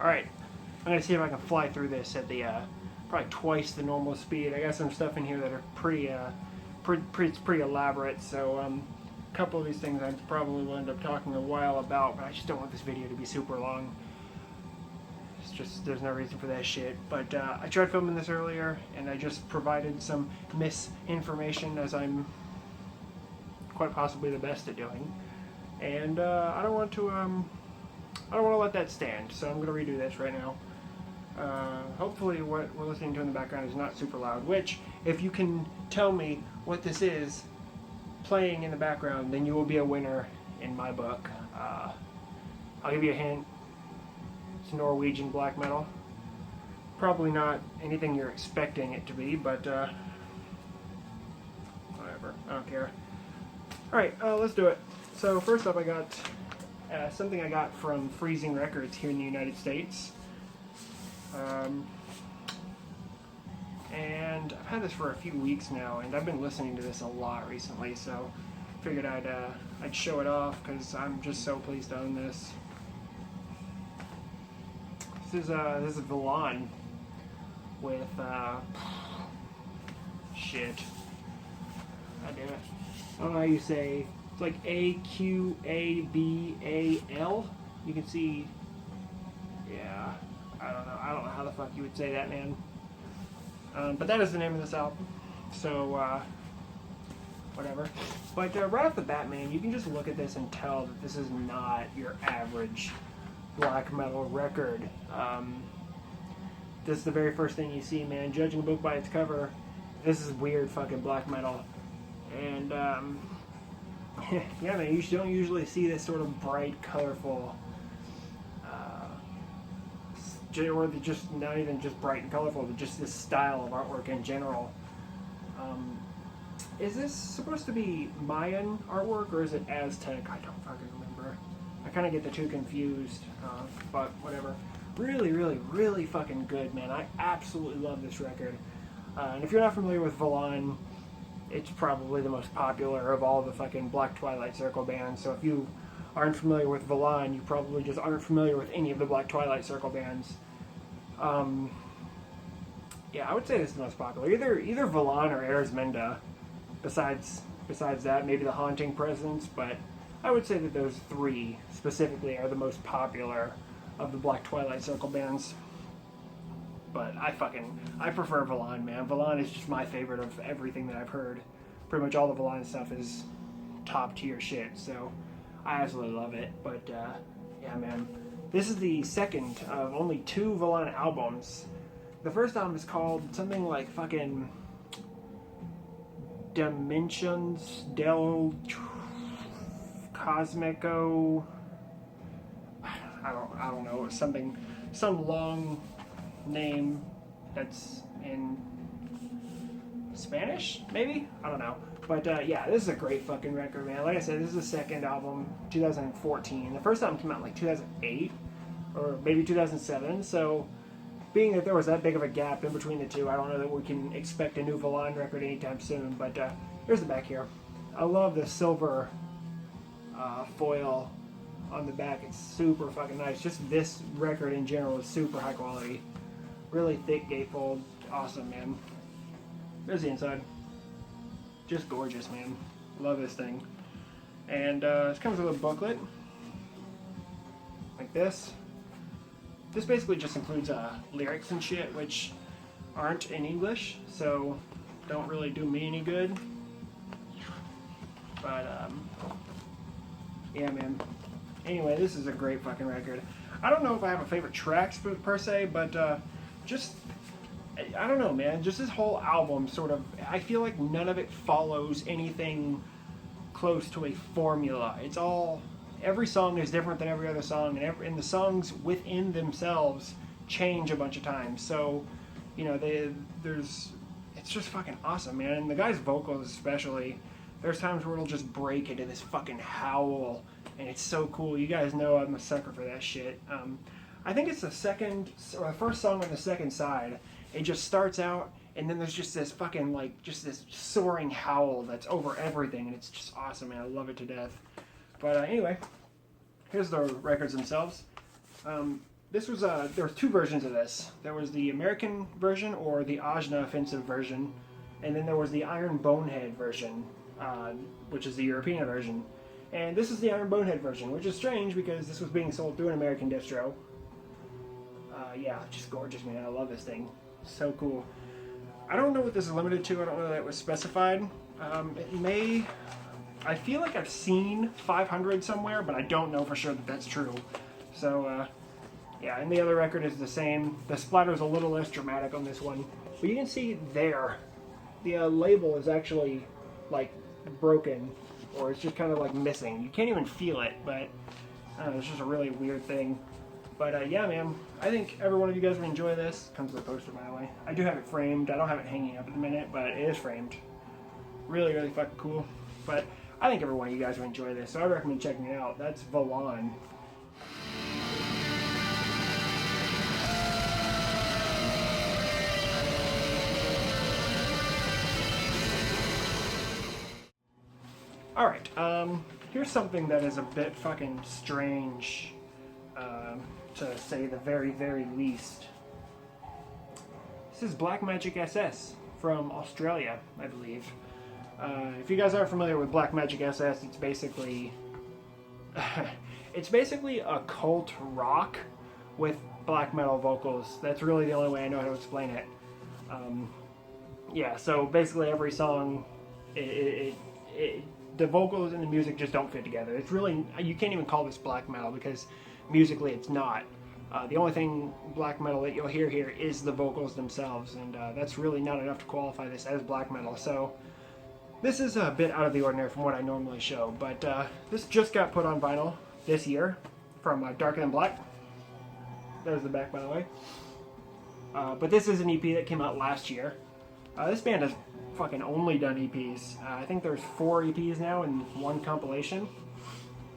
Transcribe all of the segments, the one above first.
Alright, I'm going to see if I can fly through this at the probably twice the normal speed. I got some stuff in here that are pretty elaborate, so a couple of these things I probably will end up talking a while about, but I just don't want this video to be super long. It's just, there's no reason for that shit. But I tried filming this earlier, and I just provided some misinformation, as I'm quite possibly the best at doing. And I don't want to let that stand, so I'm going to redo this right now. Hopefully what we're listening to in the background is not super loud, which, if you can tell me what this is playing in the background, then you will be a winner in my book. I'll give you a hint. It's Norwegian black metal. Probably not anything you're expecting it to be, but whatever, I don't care. Alright, let's do it. So first up I got something I got from Freezing Records here in the United States. And I've had this for a few weeks now, and I've been listening to this a lot recently, so figured I'd show it off because I'm just so pleased to own this. This is Valon with shit. I do it. I don't know how you say. It's like A-Q-A-B-A-L. You can see. Yeah. I don't know. I don't know how the fuck you would say that, man. But that is the name of this album. So, whatever. But right off the bat, man, you can just look at this and tell that this is not your average black metal record. This is the very first thing you see, man. Judging a book by its cover, this is weird fucking black metal. And, yeah, man, you don't usually see this sort of bright, colorful, or just not even just bright and colorful, but just this style of artwork in general. Is this supposed to be Mayan artwork, or is it Aztec? I don't fucking remember. I kind of get the two confused, but whatever. Really, really, really fucking good, man. I absolutely love this record. And if you're not familiar with Valon, it's probably the most popular of all the fucking Black Twilight Circle bands. So if you aren't familiar with Valon, you probably just aren't familiar with any of the Black Twilight Circle bands. Yeah, I would say this is the most popular. Either Valon or Erismenda. Besides that, maybe the Haunting Presence, but I would say that those three specifically are the most popular of the Black Twilight Circle bands. But I prefer Valon, man. Valon is just my favorite of everything that I've heard. Pretty much all the Valon stuff is top tier shit, so I absolutely love it. But yeah, man, this is the second of only 2 Valon albums. The first album is called something like fucking Dimensions del Cosmico. I don't know, some long name that's in Spanish, maybe? I don't know. But yeah, this is a great fucking record, man. Like I said, this is the second album, 2014. The first album came out in like 2008 or maybe 2007. So being that there was that big of a gap in between the two, I don't know that we can expect a new Valon record anytime soon. But here's the back here. I love the silver foil on the back. It's super fucking nice. Just this record in general is super high quality. Really thick gatefold. Awesome, man. There's the inside. Just gorgeous, man. Love this thing. And this comes with a booklet. Like this. This basically just includes lyrics and shit, which aren't in English, so don't really do me any good. But, yeah, man. Anyway, this is a great fucking record. I don't know if I have a favorite tracks per se, but just, I don't know, man. Just this whole album sort of, I feel like none of it follows anything close to a formula. It's all, every song is different than every other song, and the songs within themselves change a bunch of times. So, you know, it's just fucking awesome, man. And the guy's vocals especially, there's times where it'll just break into this fucking howl, and it's so cool. You guys know I'm a sucker for that shit. I think it's the first song on the second side. It just starts out, and then there's just this fucking, like, just this soaring howl that's over everything, and it's just awesome, man. I love it to death. But anyway, here's the records themselves. This was there was two versions of this. There was the American version or the Ajna offensive version, and then there was the Iron Bonehead version, which is the European version. And this is the Iron Bonehead version, which is strange because this was being sold through an American distro. Yeah, just gorgeous, man. I love this thing. So cool. I don't know what this is limited to. I don't know that it was specified. It may... I feel like I've seen 500 somewhere, but I don't know for sure that that's true. So, yeah, and the other record is the same. The splatter is a little less dramatic on this one. But you can see there, the label is actually, like, broken. Or it's just kind of, like, missing. You can't even feel it, but I don't know, it's just a really weird thing. But, yeah, man, I think every one of you guys would enjoy this. Comes with a poster, by the way. I do have it framed. I don't have it hanging up at the minute, but it is framed. Really, really fucking cool. But I think every one of you guys would enjoy this, so I recommend checking it out. That's Valon. Alright, here's something that is a bit fucking strange, to say the very, very least. This is Black Magick SS from Australia, I believe. If you guys aren't familiar with Black Magick SS, it's basically a cult rock with black metal vocals. That's really the only way I know how to explain it. Yeah, so basically every song, the vocals and the music just don't fit together. It's really, you can't even call this black metal because musically it's not. The only thing black metal that you'll hear here is the vocals themselves, and that's really not enough to qualify this as black metal. So this is a bit out of the ordinary from what I normally show, but this just got put on vinyl this year from Darker Than Black. There's the back, by the way. But this is an EP that came out last year. This band has fucking only done EPs. I think there's 4 EPs now and 1 compilation.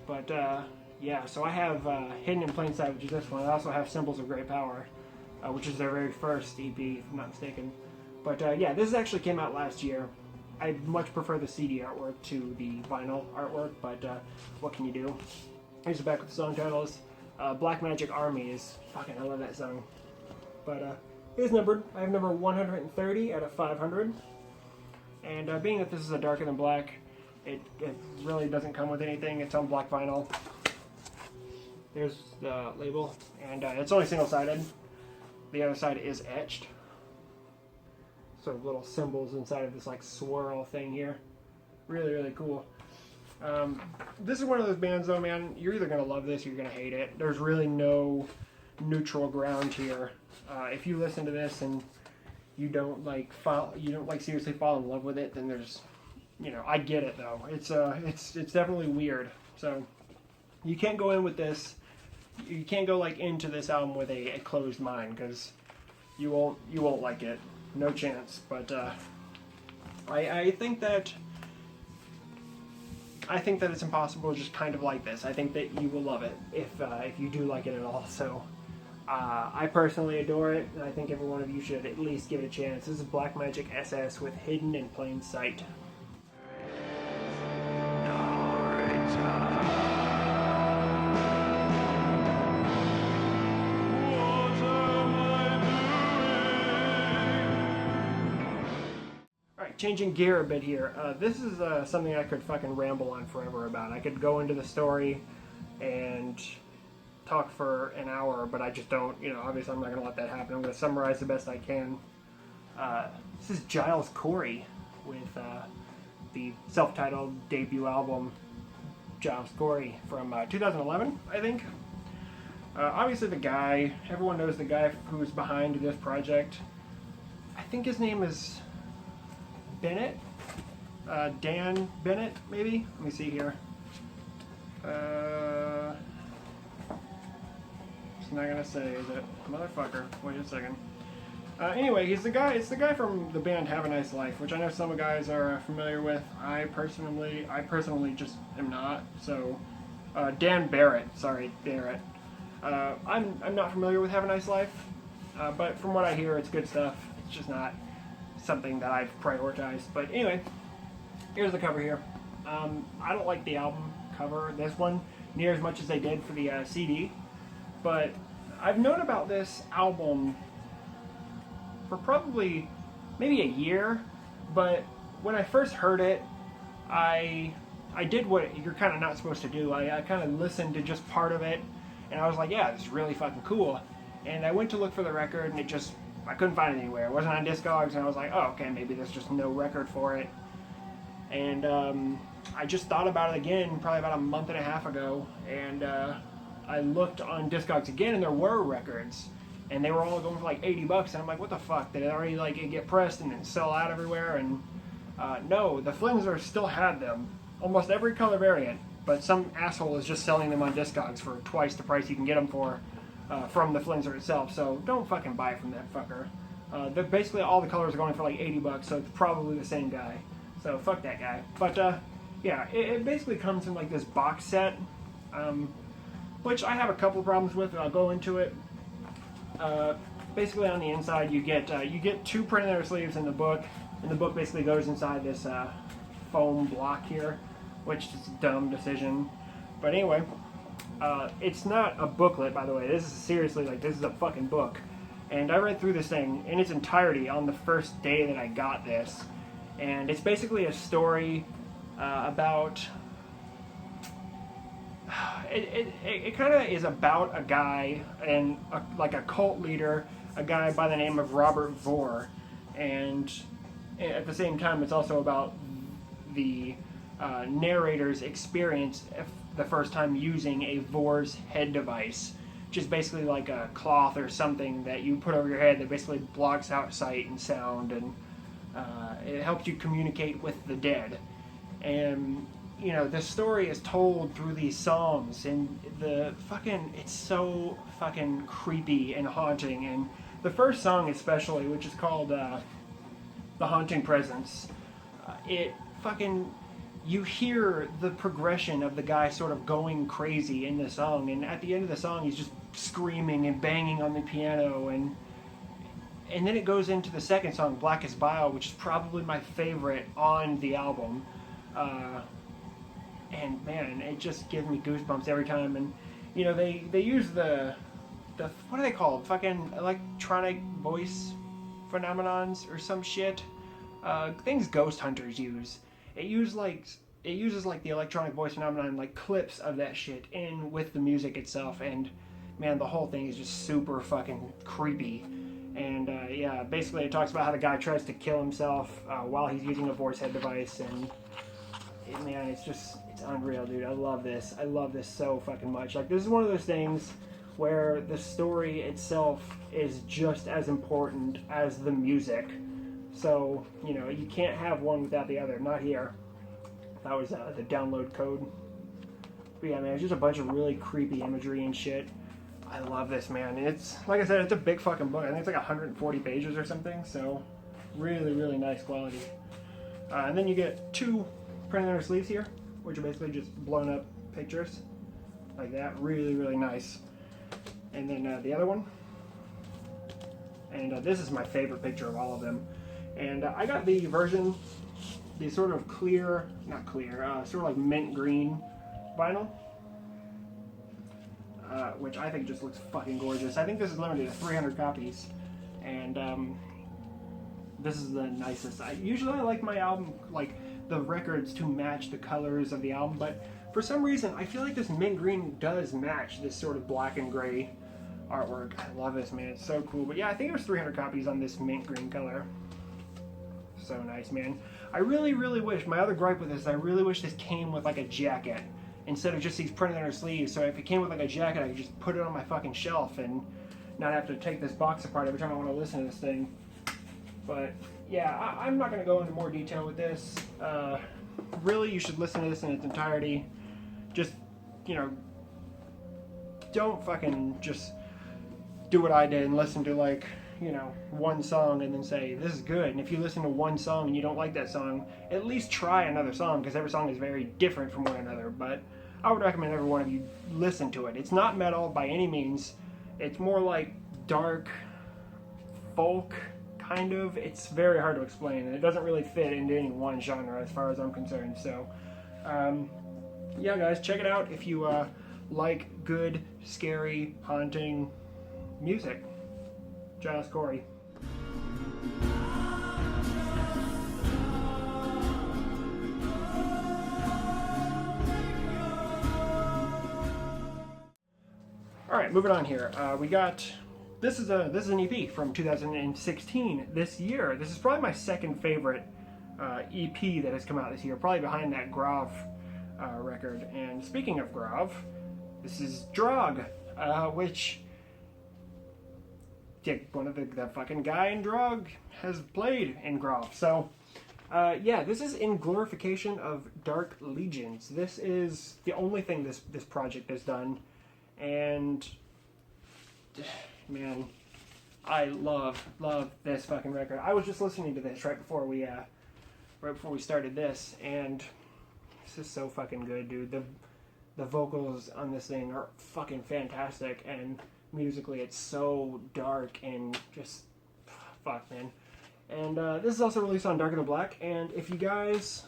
But yeah, so I have Hidden in Plain Sight, which is this one. I also have Symbols of Great Power, which is their very first EP, if I'm not mistaken. But yeah, this actually came out last year. I much prefer the CD artwork to the vinyl artwork, but what can you do? Here's the back with the song titles. Black Magick Army is fucking, I love that song. But it is numbered. I have number 130 out of 500. And being that this is a Darker Than Black, it really doesn't come with anything. It's on black vinyl. There's the label, and it's only single-sided. The other side is etched. Sort of little symbols inside of this like swirl thing here. Really, really cool. This is one of those bands though, man, you're either going to love this or you're going to hate it. There's really no neutral ground here. If you listen to this and you don't seriously fall in love with it, then there's, you know, I get it though. It's definitely weird. So you can't go in with this. You can't go like into this album with a closed mind, because you won't like it. No chance. But I think that it's impossible to just kind of like this. I think that you will love it if you do like it at all. So I personally adore it, and I think every one of you should at least give it a chance. This is Black Magick SS with Hidden in Plain Sight. Changing gear a bit here. This is something I could fucking ramble on forever about. I could go into the story and talk for an hour, but I just don't, you know, obviously I'm not going to let that happen. I'm going to summarize the best I can. This is Giles Corey with the self-titled debut album, Giles Corey, from 2011, I think. Obviously the guy, everyone knows the guy who's behind this project. I think his name is Bennett, Dan Bennett, maybe? Let me see here. It's not gonna say, is it? Motherfucker. Wait a second. Anyway, it's the guy from the band Have a Nice Life, which I know some guys are familiar with. I personally just am not. So, Dan Barrett. Sorry, Barrett. I'm not familiar with Have a Nice Life, but from what I hear, it's good stuff. It's just not something that I've prioritized. But anyway, here's the cover here. I don't like the album cover, this one, near as much as they did for the CD, but I've known about this album for probably maybe a year, but when I first heard it, I did what you're kind of not supposed to do. I kind of listened to just part of it, and I was like, yeah, this is really fucking cool. And I went to look for the record, and I couldn't find it anywhere. It wasn't on Discogs, and I was like, oh, okay, maybe there's just no record for it. And I just thought about it again, probably about a month and a half ago, and I looked on Discogs again, and there were records, and they were all going for like $80, and I'm like, what the fuck? Did it already like get pressed and then sell out everywhere? And no, the Flimser still had them, almost every color variant, but some asshole is just selling them on Discogs for twice the price you can get them for from the Flimser itself. So don't fucking buy it from that fucker. Basically all the colors are going for like $80, so it's probably the same guy. So fuck that guy. But yeah, it basically comes in like this box set, which I have a couple problems with, and I'll go into it. Basically on the inside you get 2 printed leather sleeves in the book, and the book basically goes inside this foam block here, which is a dumb decision. But anyway, it's not a booklet, by the way. This is seriously, like, this is a fucking book. And I read through this thing in its entirety on the first day that I got this. And it's basically a story about... It kind of is about a guy, and like a cult leader, a guy by the name of Robert Vore. And at the same time, it's also about the narrator's experience the first time using a Vore's head device, which is basically like a cloth or something that you put over your head that basically blocks out sight and sound, and it helps you communicate with the dead. And you know, the story is told through these songs, and it's so fucking creepy and haunting. And the first song especially, which is called The Haunting Presence, you hear the progression of the guy sort of going crazy in the song, and at the end of the song he's just screaming and banging on the piano, and then it goes into the second song, Blackest Bile, which is probably my favorite on the album. And man, it just gives me goosebumps every time. And you know, they use the what are they called? Fucking electronic voice phenomenons or some shit. Things ghost hunters use. It uses like the electronic voice phenomenon, like clips of that shit in with the music itself. And man, the whole thing is just super fucking creepy. And yeah, basically it talks about how the guy tries to kill himself while he's using a voice head device, and man, it's unreal, dude. I love this so fucking much. Like, this is one of those things where the story itself is just as important as the music. So, you know, you can't have one without the other. Not here. That was the download code. But yeah, man, it's just a bunch of really creepy imagery and shit. I love this, man. It's, like I said, it's a big fucking book. I think it's like 140 pages or something. So, really, really nice quality. And then you get 2 printed leather sleeves here, which are basically just blown up pictures like that. Really, really nice. And then the other one, and this is my favorite picture of all of them. And I got the version, the sort of clear, not clear, sort of like mint green vinyl, which I think just looks fucking gorgeous. I think this is limited to 300 copies, and this is the nicest. Usually I like my album, like the records, to match the colors of the album, but for some reason I feel like this mint green does match this sort of black and gray artwork. I love this, man. It's so cool. But yeah, I think it was 300 copies on this mint green color. So nice, man. I really, really wish, my other gripe with this is I really wish this came with like a jacket instead of just these printed leather sleeves. So if it came with like a jacket, I could just put it on my fucking shelf and not have to take this box apart every time I want to listen to this thing. But yeah, I'm not going to go into more detail with this. Really, you should listen to this in its entirety. Just, you know, don't fucking just do what I did and listen to, like, you know, one song and then say, this is good. And if you listen to one song and you don't like that song, at least try another song, because every song is very different from one another. But I would recommend every one of you listen to it. It's not metal by any means. It's more like dark folk, kind of. It's very hard to explain, and it doesn't really fit into any one genre as far as I'm concerned. So, yeah, guys, check it out if you like good, scary, haunting, music. Giles Corey. All right, moving on here. We got this is an EP from 2016. This year, this is probably my second favorite EP that has come out this year, probably behind that Grov record. And speaking of Grov, this is Drog, which one of the fucking guy in Drog has played in Grov. So yeah, this is in glorification of Dark Legions. This is the only thing this project has done. And man, I love this fucking record. I was just listening to this right before we started this, and this is so fucking good, dude. The vocals on this thing are fucking fantastic, and musically it's so dark and just fuck, man. And this is also released on Darker Than Black. And if you guys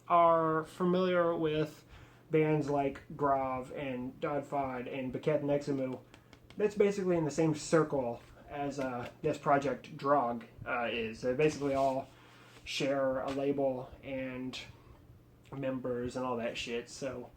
are familiar with bands like Grov and Dodfod and Baket Nexamu, that's basically in the same circle as this project Drog is. They basically all share a label and members and all that shit. So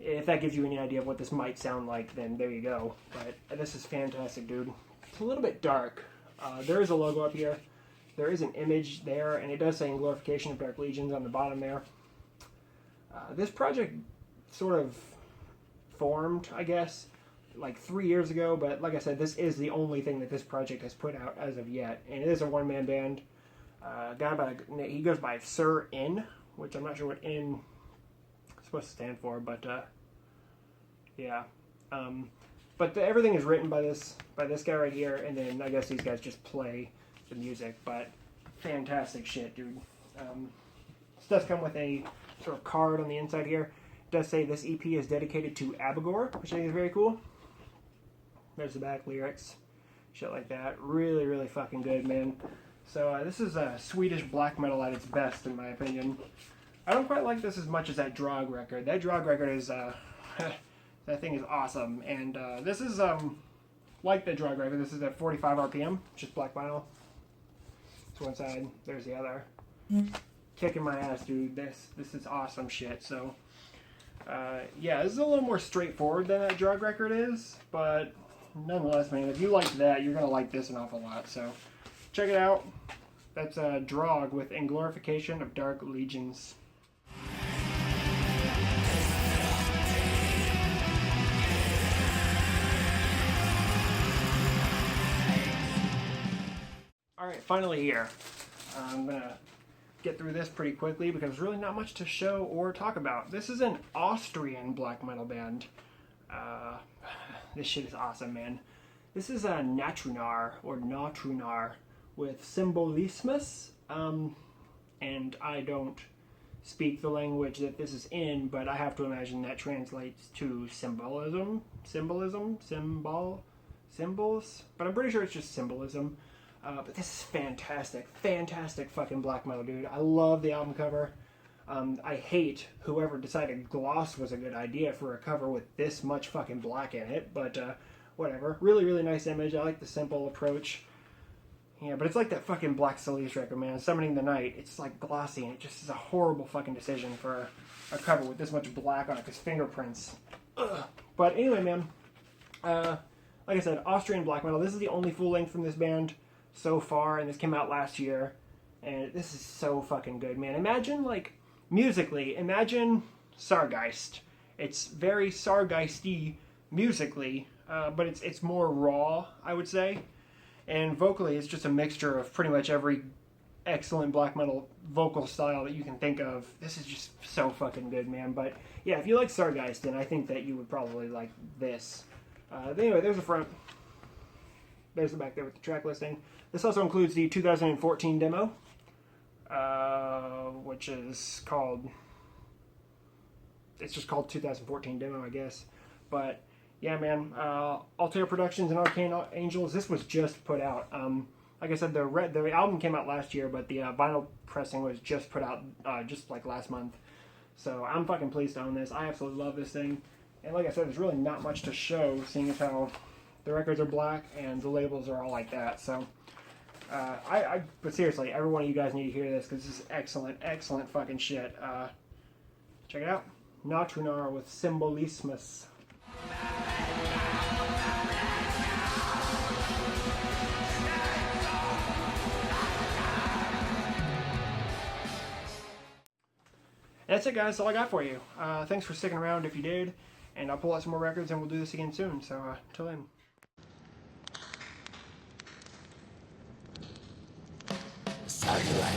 if that gives you any idea of what this might sound like, then there you go. But this is fantastic, dude. It's a little bit dark. There is a logo up here. There is an image there, and it does say in glorification of Dark Legions on the bottom there. This project sort of formed, I guess, like 3 years ago, but like I said, this is the only thing that this project has put out as of yet, and it is a one-man band. He goes by Sir In, which I'm not sure what In is supposed to stand for, but yeah. But everything is written by this guy right here, and then I guess these guys just play the music. But fantastic shit, dude. This does come with a sort of card on the inside here. It does say this EP is dedicated to Abigor, which I think is very cool. There's the back lyrics, shit like that. Really, really fucking good, man. So this is Swedish black metal at its best, in my opinion. I don't quite like this as much as that Drog record. That Drog record is that thing is awesome, and this is like the Drog record. This is at 45 RPM, just black vinyl. It's one side. There's the other. Kicking my ass, dude. This is awesome shit. So yeah, this is a little more straightforward than that Drog record is, but nonetheless, man, if you like that, you're gonna like this an awful lot. So check it out. That's Drog with In Glorification of Dark Legions. Alright, finally here. I'm going to get through this pretty quickly because there's really not much to show or talk about. This is an Austrian black metal band. This shit is awesome, man. This is a Nunar, or Nunar, with Symbolismus. And I don't speak the language that this is in, but I have to imagine that translates to symbolism, symbols, but I'm pretty sure it's just symbolism. But this is fantastic fucking black metal, dude. I love the album cover. I hate whoever decided gloss was a good idea for a cover with this much fucking black in it, but whatever. Really, really nice image. I like the simple approach. Yeah, but it's like that fucking Black Solis record, man. Summoning the Night. It's like glossy, and it just is a horrible fucking decision for a cover with this much black on it, because fingerprints. Ugh. But anyway, man. Like I said, Austrian black metal. This is the only full length from this band so far, and this came out last year. And this is so fucking good, man. Imagine, like, musically, imagine Sargeist. It's very Sargeisty musically, but it's more raw, I would say. And vocally, it's just a mixture of pretty much every excellent black metal vocal style that you can think of. This is just so fucking good, man. But yeah, if you like Sargeist, then I think that you would probably like this. But anyway, there's the front. There's the back there with the track listing. This also includes the 2014 demo, which is called... It's just called 2014 demo, I guess. But yeah, man, Altair Productions and Arcane Angels, this was just put out. Like I said, the album came out last year, but the vinyl pressing was just put out just like last month. So I'm fucking pleased to own this. I absolutely love this thing. And like I said, there's really not much to show, seeing as how The records are black, and the labels are all like that. So, but seriously, every one of you guys need to hear this because this is excellent, excellent fucking shit. Check it out. Nunar with Symbolismus. That's it, guys. That's all I got for you. Thanks for sticking around if you did, and I'll pull out some more records and we'll do this again soon. So, till then. Sunlight,